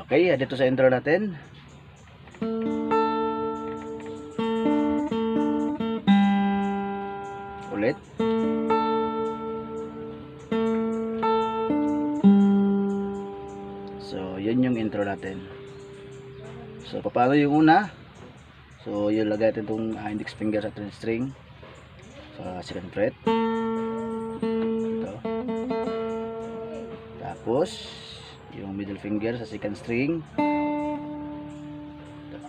Okay, dito sa intro natin. Ulit. So, yun yung intro natin. So, paano yung una? So, yung lagay natin itong index finger sa 3rd string sa 2nd fret. Ito. Tapos, yung middle finger sa 2nd string. Ito.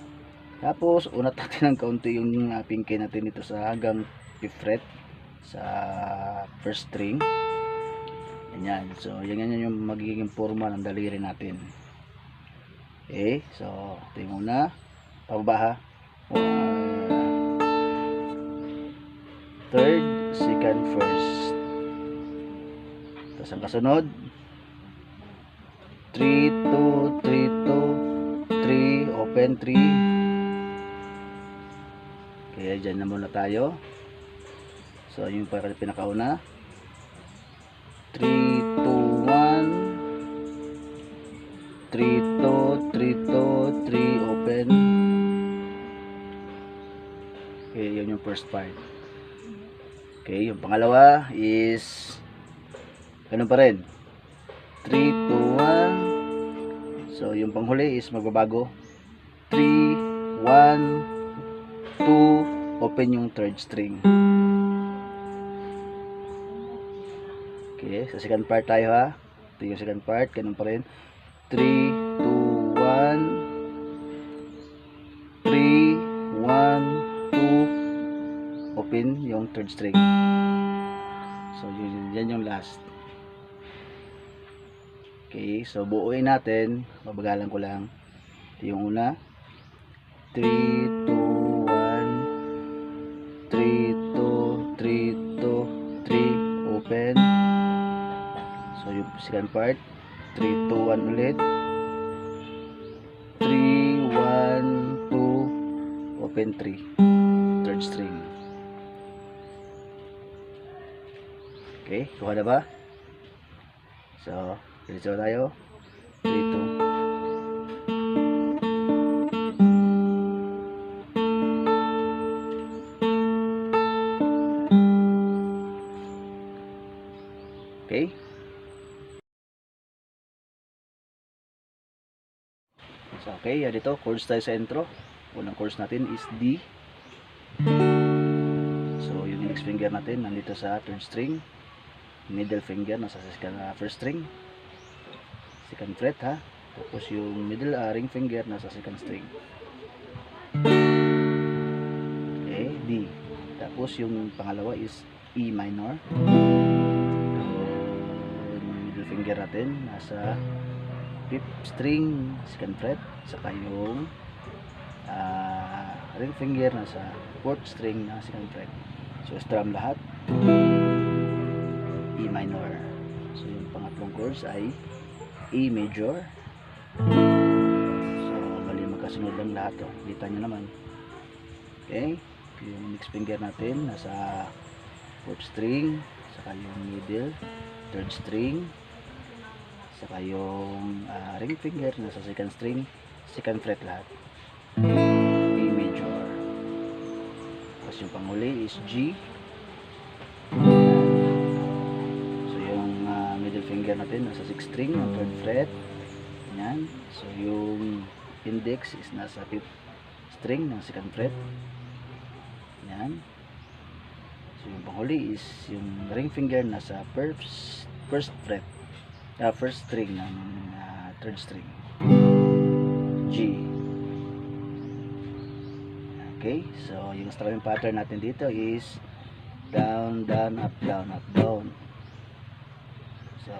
Tapos, unat natin ng kaunti yung pinky natin dito sa hanggang 5th fret sa 1st string. Ganyan. So, yan yung magiging forma ng daliri natin. Okay. So, ito yung una. Pababa ha. 3rd, 2nd, 1st. Tapos ang kasunod 3, 2, 3, 2, 3, open 3. Kaya dyan na muna tayo. So yung pinakauna 3, 2, 1, 3, 2, 3, 2, 3, open. Okay, yun yung first part. Okay, yung pangalawa is ganun pa rin 3, 2, 1. So yung panghuli is magbabago 3, 1, 2, open yung 3rd string. Okay, sa second part tayo ha. Ito yung second part, ganun pa rin 3, 2, 1, 3, 1, 2, open yung 3rd string. So yan yung last. Okay, so buuin natin, mabagalan ko lang. Ito yung una 3, 2, 1, 3, 2, 3, 2, 3, open. So yung second part 3, 2, 1 ulit 3, 1, 2, open 3, 3rd string. Okay, kuha na ba? So, diretso tayo 3, 2. Okay. So, okay, dito, chords tayo sa intro. Unang chords natin is D. So, yung index finger natin nandito sa 3rd string. Middle finger nasa 1st string. 2nd fret ha. Tapos yung middle ring finger nasa 2nd string. Okay, D. Tapos yung pangalawa is E minor. Middle finger natin nasa 5th string, 2nd fret, saka yung ring finger nasa 4th string na 2nd fret. So strum lahat E minor. So yung pangatlong chords ay E major. So bali magkasunod lang lahat oh. Kita nyo naman. Okay, yung index finger natin nasa 4th string, saka yung middle 3rd string, saka yung ring finger nasa 2nd string, 2nd fret lahat E major. Tapos yung panghuli is G. So yung middle finger natin nasa 6th string ng 3rd fret. Yan. So yung index is nasa 5th string ng 2nd fret. Yan. So yung panghuli is yung ring finger nasa 1st fret, 1st string ng 3rd string G. Okay, so yung strumming pattern natin dito is down, down, up, down, up, down. So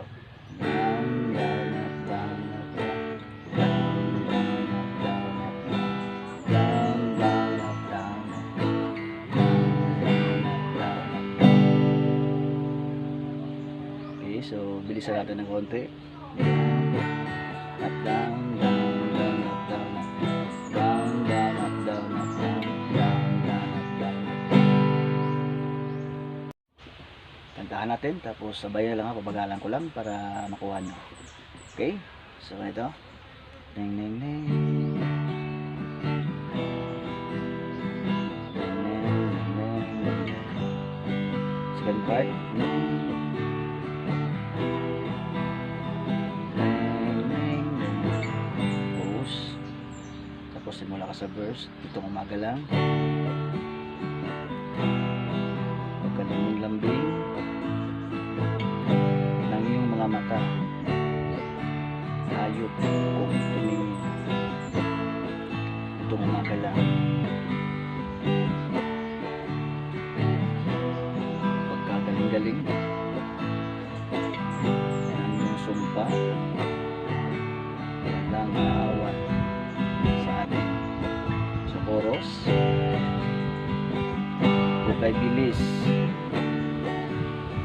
down, down, up, down, up, down, down, down, up, down, up, down, down, up, down, up, down, up, down, up, down. Okay, so bilisan natin ng konti. natin, tapos sabay na lang ako, pabagalan ko lang para makuha nyo. Okay? So ito. Ding ding ding. Second part. Pause. Tapos simula ka sa verse. Itong umaga lang. Huwag ka lambing ng iyong mga mata. Hayop kung tumingin. Itong umaga lang. Galing ang iyong sumpa, walang aawat sa atin. Sa chorus, hukay bilis,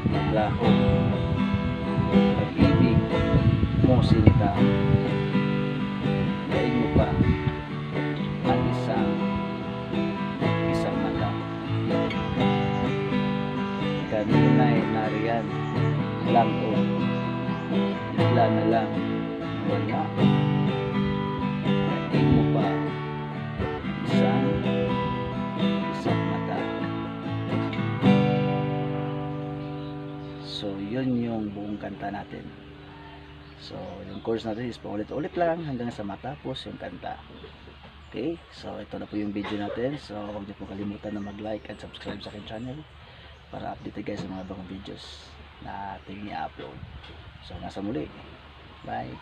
maglaho, pag-ibig mo sinta, daig mo pa ang isang mata. Kanina'y nariyan lang o bigla na lang wala. Daig mo pa isang mata. So yun yung buong kanta natin. So yung chorus natin is paulit-ulit lang hanggang sa matapos yung kanta. Okay, so ito na po yung video natin. So huwag niyo po kalimutan na mag-like at subscribe sa aking channel para update guys sa mga bagong videos na ating i-upload. So nasa muli. Bye.